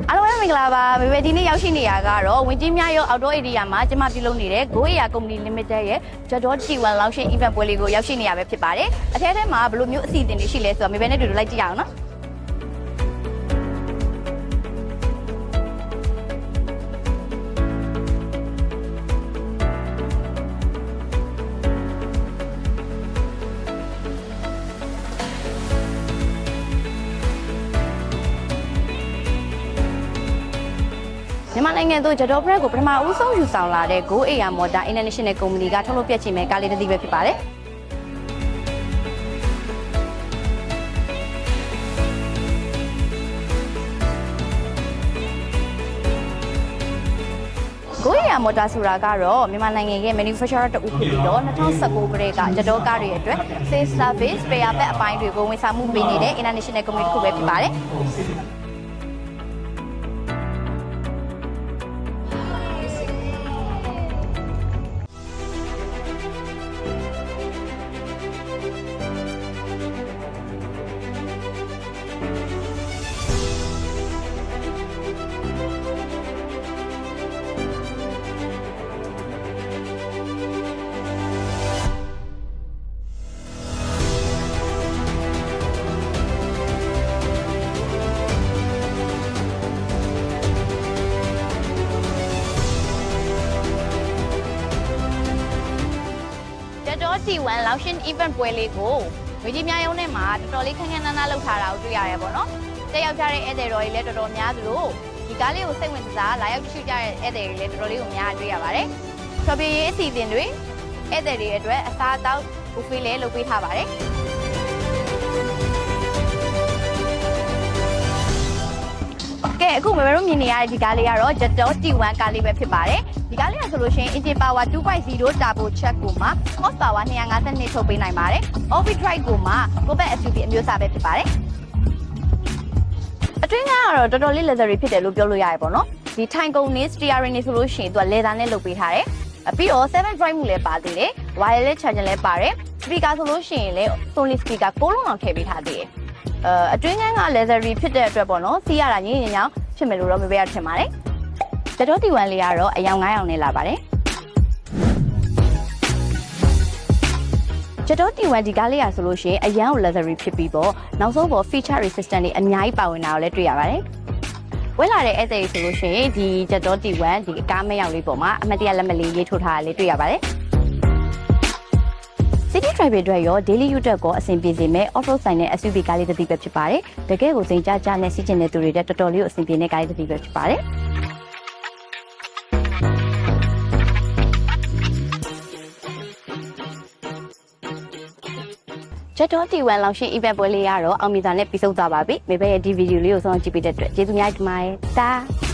အားလုံးပဲမင်္ဂလာပါမေဘေဒီနေ့ရောက်ရှိနေရကတော့ဝင်ကြီးများရော outdoor area မှာကျမပြုလုပ်နေတဲ့ Go Air Company Limited ရဲ့ Jador T1 Launching Event ပွဲလေးကိုရောက်ရှိနေရပဲဖြစ်ပါတယ်အထဲထဲမှာဘယ်လိုမျိုးအစီအစဉ်တွေရှိလဲဆိုတော့မေဘေနဲ့တူတူလိုက်ကြည့်ရအောင်နော်မြန်မာနိုင်ငံသို့ Jador Brand ကိုပထမဦးဆုံးယူဆောင်လာတဲ့ Go Air Motor International Company ကထုတ်လုပ်ပြချင်မဲ့ကားလေးတစ်စီးပဲဖြစ်ပါတယ်Go Air Motor ဆိုတာကတော့မြန်မာနိုင်ငံရဲ့ manufacturer တူဖြစ်ပြီးတော့2019ခုနှစ်က Jador ကားတွေအတွက် sales service spare part အပိုင်းတွေကိုဝန်ဆောင်မှုပေးနေတဲ့ international company တစ်ခုပဲဖြစ်ပါတယ်T1 Launching Event ပွဲလေးကိုဝေကြီးများရုံးထဲမှာတော်တော်လေးခန်းခန်းနားနားလုပ်ထားတာကိုတွေ့ရတယ်ပေါ့နော်။တက်ရောက်ကြတဲ့ဧည့်သည်တော်တွေလည်းတော်တော်များသလိုဒီကားလေးကိုစိတ်ဝင်စားလာရောက်ကြည့်ကြတဲ့ဧည့်သည်တွေလည်းတော်တော်လေးကိုများတွေ့ရပါတယ်။ဆော်ပြေးရေးအစီအစဉ်တွေဧည့်သည်တွေအတွက်အစားအသောက်ဘူဖေးလည်းလုပ်ပေးထားပါတယ်။ကဲအခုမေမေတို့မြင်နေရတဲ့ဒီကားလေးကတော့ Jador T1 ကားလေးပဲဖြစ်ပါတယ်ဒီကားလေးကဆိုလို့ရှိရင် engine power 2.0 turbo check ကိုမှ horsepower 252ထုတ်ပေးနိုင်ပါတယ် all-wheel drive ကိုမှ compact SUV အမျိုးအစားပဲဖြစ်ပါတယ်အတွင်းကတော့တော်တော်လေး leather ဖြစ်တယ်လို့ပြောလို့ရတယ်ပေါ့နော်ဒီထိုင်ကုန်နဲ့ steering နဲ့ဆိုလို့ရှိရင်သူက leather နဲ့လုပ်ပေးထားတယ်ပြီးတော့ 7 drive မှုလည်းပါသေးတယ် wireless charger လည်းပါတယ် speaker ဆိုလို့ရှိရင်လည်း Sony speaker 6လုံးအောင်ထည့်ပေးထားသေးတယ်အတွင်းက leather ဖြစ်တဲ့အတွက်ပေါ့နော်စီးရတာငြင်းငြင်းချောင်းဖြစ်မယ်လို့တော့မပြောရထင်ပါတယ်Jador T1 လေးကတော့အယောင်900နဲ့လာပါတယ်Jador T1 ဒီကားလေးရဆိုလို့ရှိရင်အယောင် leathery ဖြစ်ပြီးပေါ့နောက်ဆုံးပေါ် feature resistant တွေအများကြီးပါဝင်တာကိုလည်းတွေ့ရပါတယ်ဝဲလာတဲ့ဧည့်သည်ဆိုလို့ရှိရင်ဒီ Jador T1 ဒီကားမယောင်လေးပေါ်မှာအမတ်တရလက်မလေးရေးထိုးထားတာလေးတွေ့ရပါတယ်City Driver တွေရော Daily Use ကိုအဆင်ပြေစေမဲ့ Off-road ဆိုင်တဲ့ SUV ကားလေးတစ်စီးပဲဖြစ်ပါတယ်တကယ်ကိုစိန်ကြကြနဲ့စီးကျင်တဲ့သူတွေတက်တော်တော်လေးကိုအဆင်ပြေတဲ့ကားလေးတစ်စီးပဲဖြစ်ပါတယ်Jador T1 Launching Event ပွဲလေးကတော့အောင်မြင်စွာနဲ့ပြီးဆုံးသွားပါပြီ။မေဘရဲ့ဒီဗီဒီယိုလေးကိုဆုံးအောင်ကြည့်ပေးတဲ့အတွက်ကျေးဇူးများတင်ပါတယ်။တာ